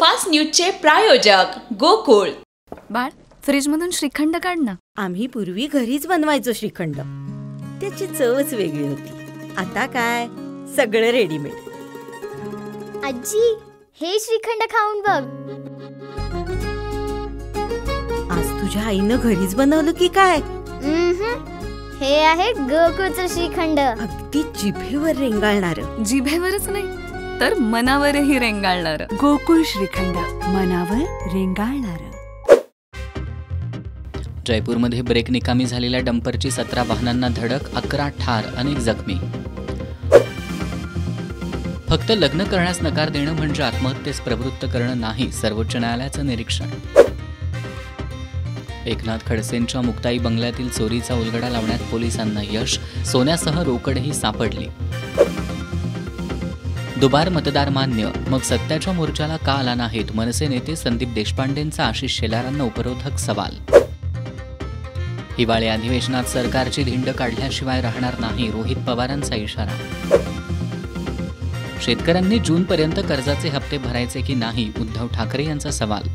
Superfast न्यूजचे प्रायोजक गोकुळ। बाळ, फ्रीजमधून श्रीखंड काढ ना। आम्ही पूर्वी घरीच बनवायचो श्रीखंड, त्याची चवच वेगळी होती। आता काय सगळं रेडीमेड। आजी, हे श्रीखंड खाऊन बघ। आज तुझ्या आईनं घरीच बनवलं की काय? हे आहे गोकुळचं श्रीखंड। अगदी जिभेवर रेंगाळणारं। जिभेवरच नाही तर मनावरही रेंगाळणार। गोकुळ श्रीखंड, मनावर रेंगाळणार। जयपूरमध्ये ब्रेक निकामी झालेल्या डंपरची 17 वाहनांना धडक, 11 ठार, अनेक जखमी। फक्त लग्न करण्यास नकार देणं म्हणजे आत्महत्येस प्रवृत्त करणं नाही, सर्वोच्च न्यायालयाचं निरीक्षण। एकनाथ खडसेंच्या मुक्ताई बंगल्यातील चोरीचा उलगडा लावण्यात पोलिसांना यश, सोन्यासह रोकडही सापडली। दुबार मतदार मान्य, मग सत्याच्या मोर्चाला का आला नाहीत? मनसे नेते संदीप देशपांडेंचा आशिष शेलारांना उपरोधक सवाल। हिवाळी अधिवेशनात सरकारची धिंड काढल्याशिवाय राहणार नाही, रोहित पवारांचा इशारा। शेतकऱ्यांनी जूनपर्यंत कर्जाचे हप्ते भरायचे की नाही? उद्धव ठाकरे यांचा सवाल।